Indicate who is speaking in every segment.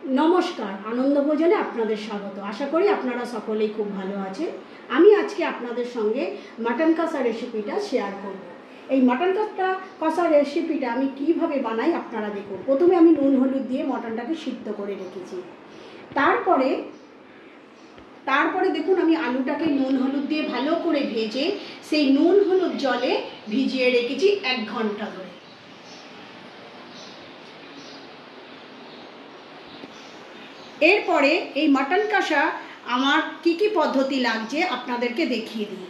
Speaker 1: নমস্কার, আনন্দ ভোজনে আপনাদের স্বাগত। আশা করি আপনারা সকলেই খুব ভালো আছেন। আমি আজকে আপনাদের সঙ্গে মাটন কষা রেসিপিটা শেয়ার করব। এই মাটন কষা রেসিপিটা আমি কিভাবে বানাই আপনারা দেখুন। প্রথমে আমি নুন হলুদ দিয়ে মটনটাকে সিদ্ধ করে রেখেছি। তারপরে দেখুন আমি আলুটাকে নুন হলুদ দিয়ে ভালো করে ভেজে সেই নুন হলুদ জলে ভিজিয়ে রেখেছি 1 ঘন্টা ধরে। এরপরে এই মাটন কষা আমার কি পদ্ধতি লাগছে আপনাদেরকে দেখিয়ে দিই।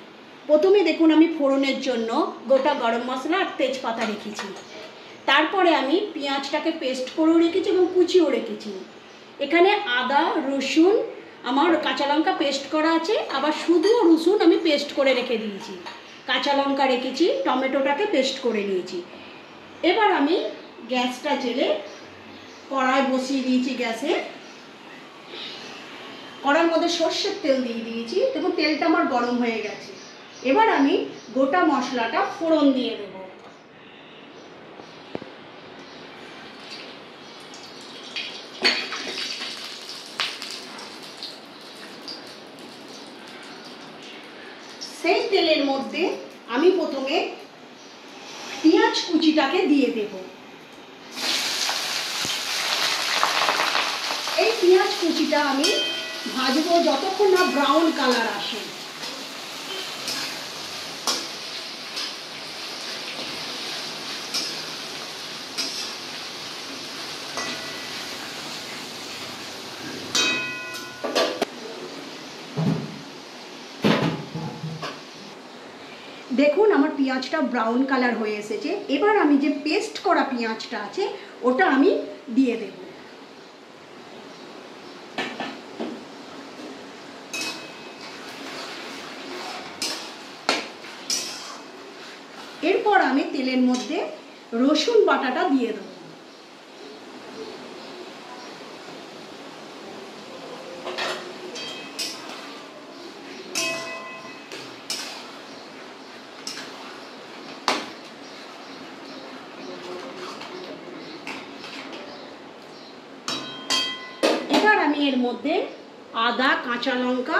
Speaker 1: প্রথমে দেখুন আমি ফোড়নের জন্য গোটা গরম মশলা আর তেজপাতা রেখেছি। তারপরে আমি পেঁয়াজটাকে পেস্ট করেও রেখেছি এবং কুচিও রেখেছি। এখানে আদা রসুন আমার কাঁচা লঙ্কা পেস্ট করা আছে, আবার শুধু রসুন আমি পেস্ট করে রেখে দিয়েছি। কাঁচা লঙ্কা রেখেছি, টমেটোটাকে পেস্ট করে নিয়েছি। এবার আমি গ্যাসটা জেলে কড়াই বসিয়ে দিয়েছি। গ্যাসে কড়ার মধ্যে সর্ষের তেল দিয়ে দিয়েছি। দেখুন তেলটা আমার গরম হয়ে গেছে। এবার আমি গোটা মশলাটা ফোড়ন দিয়ে দেব। সেই তেলের মধ্যে আমি প্রথমে পেঁয়াজ কুচিটাকে দিয়ে দেব। এই পেঁয়াজ কুচিটা আমি ভাজবো যতক্ষণ না ব্রাউন কালার আসে। দেখুন আমার পেঁয়াজটা ব্রাউন কালার হয়ে এসেছে। এবার আমি যে পেস্ট করা পেঁয়াজটা আছে ওটা আমি দিয়ে দেব। এরপর আমি তেলের মধ্যে রসুন বাটাটা দিয়ে দেব। এবার আমি এর মধ্যে আদা কাঁচা লঙ্কা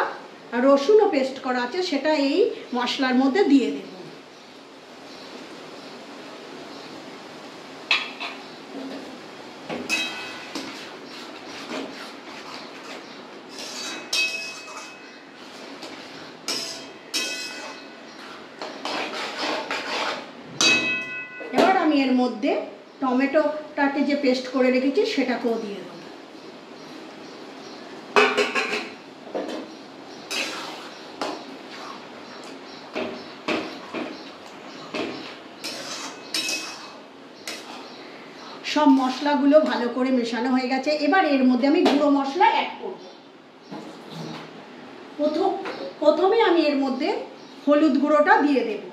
Speaker 1: আর রসুনও পেস্ট করা আছে সেটা এই মশলার মধ্যে দিয়ে দেব। এবার আমি এর মধ্যে টমেটোটাকে যে পেস্ট করে রেখেছি সেটাকেও দিয়ে দেব। সব মশলাগুলো ভালো করে মেশানো হয়ে গেছে। এবার এর মধ্যে আমি গুঁড়ো মশলা অ্যাড করব। প্রথমে আমি এর মধ্যে হলুদ গুঁড়োটা দিয়ে দেব।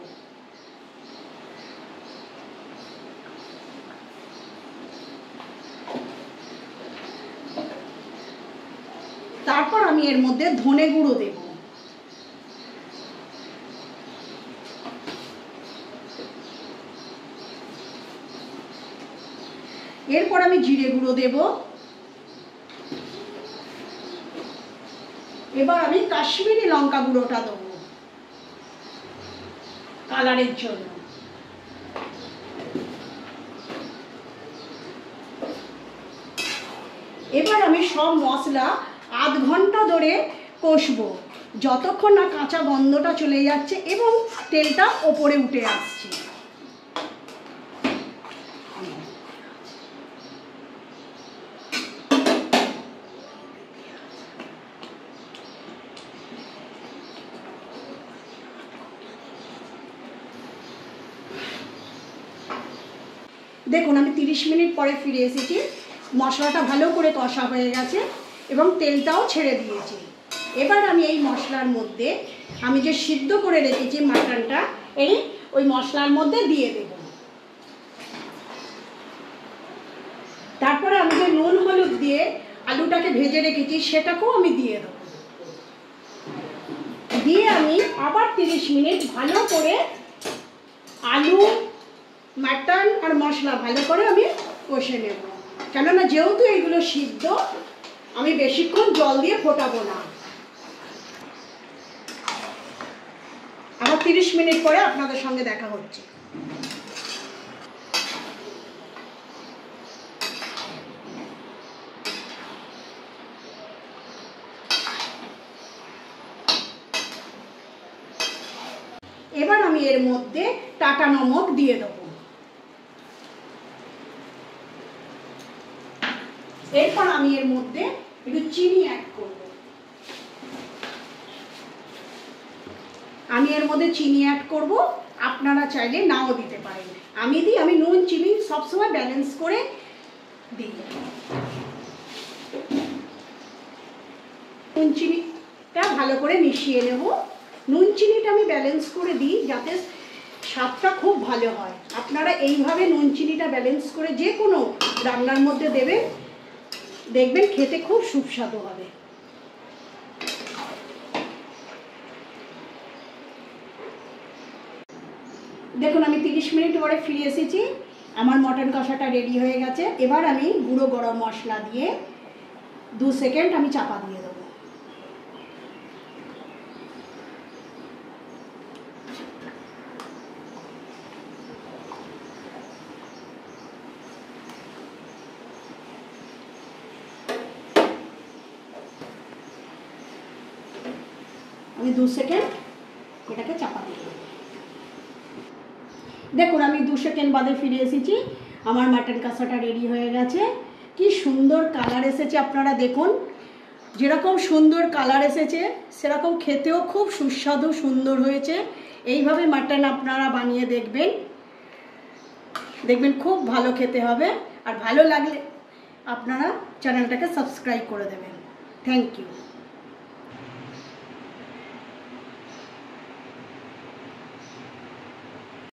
Speaker 1: তারপর আমি এর মধ্যে ধনে গুঁড়ো দেব। এরপর আমি জিরে গুঁড়ো দেব। এবার আমি কাশ্মীরি লঙ্কা গুঁড়োটা দেবো কালারের জন্য। এবার আমি সব মশলা আধ ঘন্টা ধরে কষবো যতক্ষণ না কাঁচা গন্ধটা চলে যাচ্ছে এবং তেলটা ওপরে উঠে আসছে। দেখুন আমি 30 মিনিট পরে ফিরে এসেছি। মশলাটা ভালো করে কষা হয়ে গেছে এবং তেলটাও ছেড়ে দিয়েছি। এবার আমি এই মশলার মধ্যে আমি যে সিদ্ধ করে রেখেছি মাটনটা ওই মশলার মধ্যে দিয়ে দেব। তারপরে আমি যে নুন হলুদ দিয়ে আলুটাকে ভেজে রেখেছি সেটাকেও আমি দিয়ে দেব। দিয়ে আমি আবার 30 মিনিট ভালো করে আলু মাটন আর মশলা ভালো করে আমি কষে নেব। কেননা যেহেতু এগুলো সিদ্ধ আমি বেশিক্ষণ জল দিয়ে ফোটাবো না। আবার 30 মিনিট পরে আপনাদের সঙ্গে দেখা হচ্ছে। এবার আমি এর মধ্যে টাটা নমক দিয়ে দেব। এরপর আমি এর মধ্যে একটু চিনি অ্যাড করব। আমি এর মধ্যে চিনি অ্যাড করব, আপনারা চাইলে নাও দিতে পারেন। আমি দিই, আমি নুন চিনি সবসময় ব্যালেন্স করে দিই। নুন চিনিটা ভালো করে মিশিয়ে নেব। নুন চিনিটা আমি ব্যালেন্স করে দিই যাতে স্বাদটা খুব ভালো হয়। আপনারা এইভাবে নুন চিনিটা ব্যালেন্স করে যে কোনো রান্নার মধ্যে দেবেন, দেখবেন খেতে খুব সুস্বাদু হবে। দেখুন আমি 30 মিনিট পরে ফিরে এসেছি, আমার মটন কষাটা রেডি হয়ে গেছে। এবার আমি গুঁড়ো গরম মশলা দিয়ে 2 সেকেন্ড আমি চাপা দিয়ে দেবো। আমি 2 সেকেন্ড এটাকে চাপা দিয়ে দেবো। দেখুন আমি 2 সেকেন্ড বাদে ফিরে এসেছি, আমার মাটন কষাটা রেডি হয়ে গেছে। কি সুন্দর কালার এসেছে, আপনারা দেখুন। যেরকম সুন্দর কালার এসেছে সেরকম খেতেও খুব সুস্বাদু সুন্দর হয়েছে। এইভাবে মাটন আপনারা বানিয়ে দেখবেন, দেখবেন খুব ভালো খেতে হবে। আর ভালো লাগলে আপনারা চ্যানেলটাকে সাবস্ক্রাইব করে দেবেন। Thank you.